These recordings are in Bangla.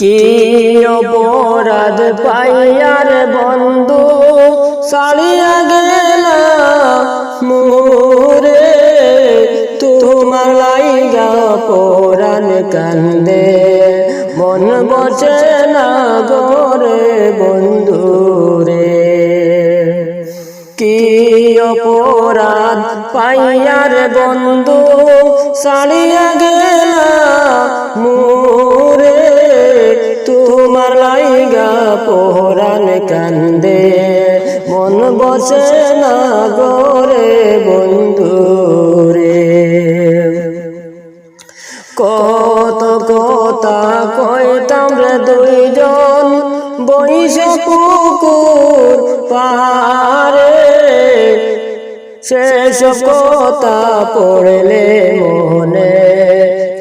কি অপরাধ পাইয়ার বন্ধু ছাড়িয়া গেলা মোরে, তোমার লাইগা পরাণ কান্দে মন বসে না গোরে বন্ধু রে। কি অপরাধ পাইয়ার বন্ধু ছাড়িয়া গেলা মোরে, তোমার লাইগা পরাণ কান্দে মন বসে না গোরে বন্ধু রে। কত কথা কইতাম রে দুইজন বইসে পুকুর পারে, সেসব কথা পড়লে মনে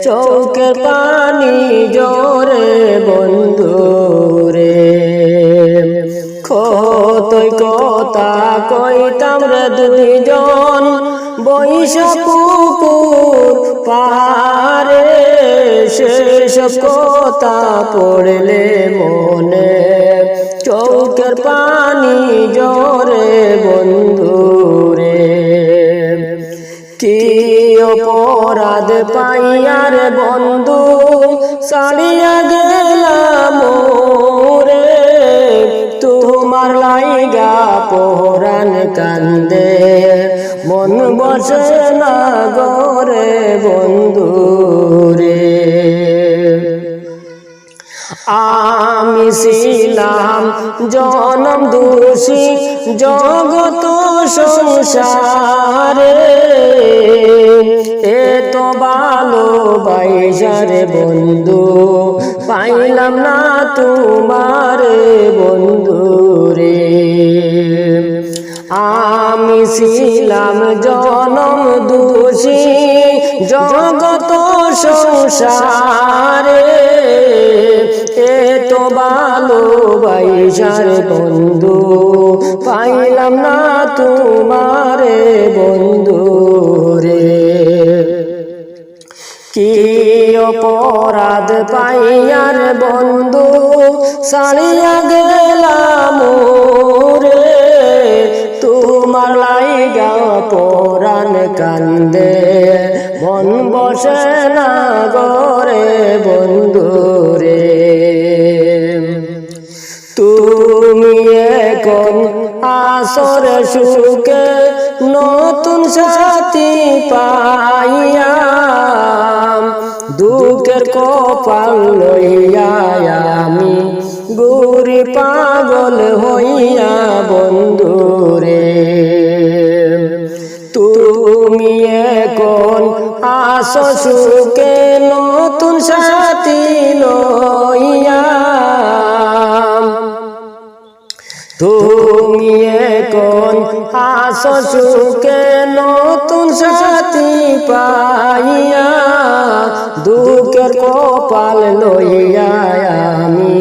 চোখের পানি জোরে বন্ধু রে। কতই কথা কইতাম রে দুইজন বইসে পুকুর পারে, সেসব কথা পড়লে মনে চোখের পানি জোরে বন্ধু রে। কি অপরাধ পাইয়ার বন্ধু ছাড়িয়া গেলাম মোরে, তোমার লাইগা পরাণ কান্দে মন বসে না গোরে বন্ধু রে। আমি ছিলাম জনম দোষী জগত সংসারে, এত ভালোবাসার বন্ধু পাইলাম না তোমারে বন্ধু রে। আমি ছিলাম জনম দোষী জগত সংসারে, এত ভালোবাসার বন্ধু পাইলাম না তোমারে বন্ধু রে। কি অপরাধ পাইয়ার বন্ধু ছাড়িয়া গেলাম মোরে, তোমার লাইগা পরাণ কান্দে মন বসে না গোরে বন্ধু রে। তুমি এখন আসর সুখে নতুন সাথী পাইয়া, দুঃখের কপাল লইয়া আমি গুরি পাগল হইয়া বন্ধু রে। তুমি এখন আসো সুখে নতুন সাথী লইয়া, তুমি এখন আসো সুখে নতুন সাথী পাইয়া, দুঃখের কপাল লইয়া আমি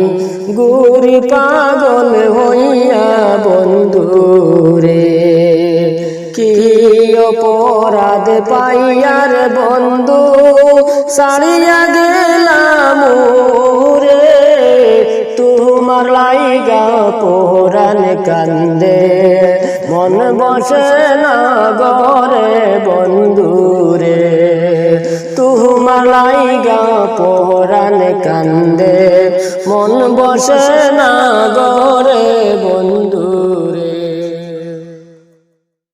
গুরি পাগল হইয়া বন্ধু রে। কি অপরাধ পাইয়ার বন্ধু ছাড়িয়া গেলাম মোরে, তোমার লাইগা পরাণ কান্দে মন বসে না গোরে বন্ধু রে। তোমার লাইগা পরাণ কান্দে মন বসে না গোরে।